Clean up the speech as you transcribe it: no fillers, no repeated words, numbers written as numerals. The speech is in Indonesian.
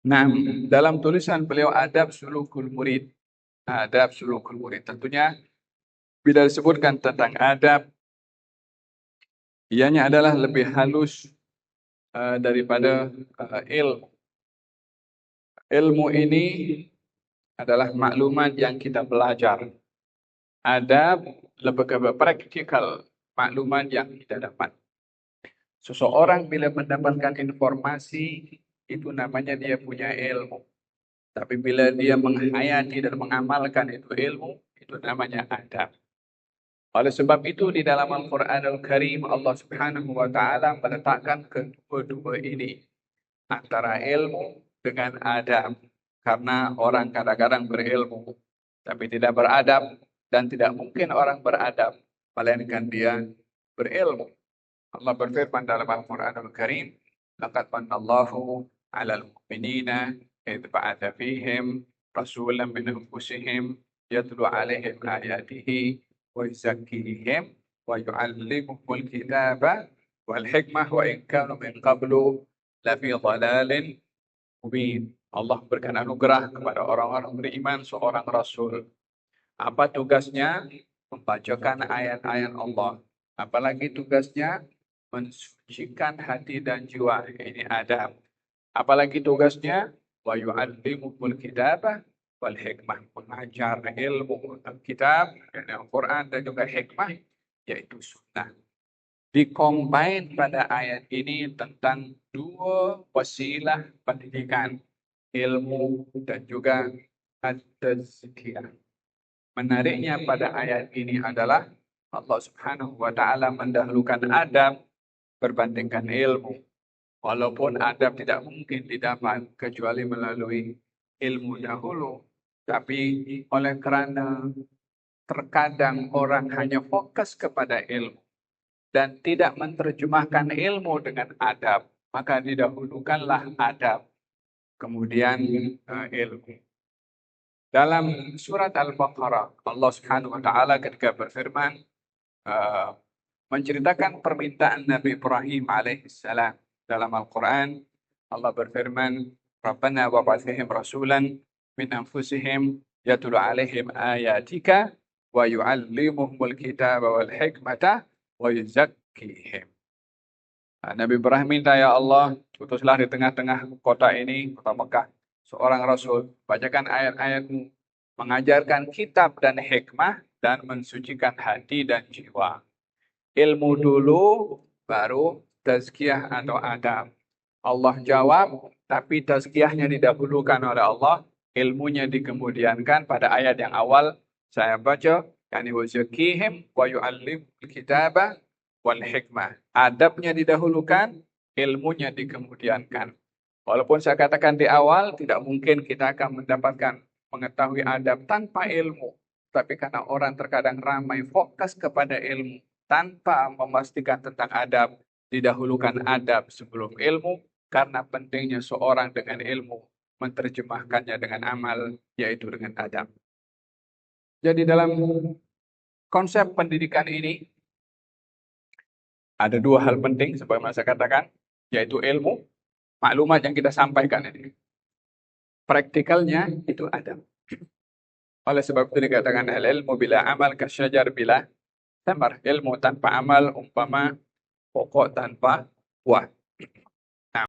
Nah, dalam tulisan beliau Adab Sulukul Murid, Adab Sulukul Murid. Tentunya bila disebutkan tentang adab, ianya adalah lebih halus daripada ilmu. Ilmu ini adalah maklumat yang kita belajar. Adab lebih ke praktikal maklumat yang kita dapat. Seseorang bila mendapatkan informasi, itu namanya dia punya ilmu. Tapi bila dia menghayati dan mengamalkan itu ilmu, itu namanya adab. Oleh sebab itu di dalam Al-Quranul Karim Allah Subhanahu wa taala meletakkan kedua-dua ini antara ilmu dengan adab. Karena orang kadang-kadang berilmu tapi tidak beradab, dan tidak mungkin orang beradab melainkan dia berilmu. Allah berfirman dalam Al-Quranul Karim, "Laqad manallahu 'alal mu'minina idh ba'atha fihim rasulan min anfusihim yatlu 'alaihim ayatihi wa yuzakkihim wa yu'allimuhumul kitaba wal hikmah wa in kanu min qablu lafi dhalalin mubin." Allah berikan anugerah kepada orang-orang beriman seorang rasul. Apa tugasnya? Membacakan ayat-ayat Allah. Apalagi tugasnya? Mensucikan hati dan jiwa. Ini adab. Apalagi tugasnya? Wa yu'allimul kitabah wal hikmah. Mengajar ilmu kitab, Al-Quran dan juga hikmah, yaitu sunnah. Dikombin pada ayat ini tentang dua wasilah pendidikan, ilmu dan juga at-tazkiyah. Menariknya pada ayat ini adalah Allah Subhanahu wa taala mendahulukan adab berbandingkan ilmu. Walaupun adab tidak mungkin didapat kecuali melalui ilmu dahulu. Tapi oleh kerana terkadang orang hanya fokus kepada ilmu dan tidak menerjemahkan ilmu dengan adab, maka didahulukanlah adab, kemudian ilmu. Dalam surat Al-Baqarah, Allah Subhanahu wa taala ketika berfirman menceritakan permintaan Nabi Ibrahim alaihissalam dalam Al-Quran, Allah berfirman, "Rabbana wa ba'athihim rasulan min anfusihim yatlu 'alaihim ayatika wa yu'allimuhumul kitaba wal hikmata wa yuzakkihim." Nabi Ibrahim minta, "Ya Allah, utuslah di tengah-tengah kota ini, kota Mekah, seorang rasul, bacakan ayat-ayatmu, mengajarkan kitab dan hikmah, dan mensucikan hati dan jiwa." Ilmu dulu, baru tazkiyah atau adab. Allah jawab, tapi tazkiyahnya didahulukan oleh Allah, ilmunya dikemudiankan pada ayat yang awal saya baca, yani wazakihim wa yu'allimul kitaba wal hikmah. Adabnya didahulukan, ilmunya dikemudiankan. Walaupun saya katakan di awal, tidak mungkin kita akan mendapatkan mengetahui adab tanpa ilmu. Tapi karena orang terkadang ramai fokus kepada ilmu, tanpa memastikan tentang adab, didahulukan adab sebelum ilmu, karena pentingnya seorang dengan ilmu menerjemahkannya dengan amal, yaitu dengan adab. Jadi dalam konsep pendidikan ini, ada dua hal penting, sebagaimana saya katakan, yaitu ilmu, maklumat yang kita sampaikan ini. Praktikalnya itu adab. Oleh sebab itu dikatakan al-ilmu bila amal kasyajar bila tamar. Ilmu tanpa amal umpama pokok tanpa buah.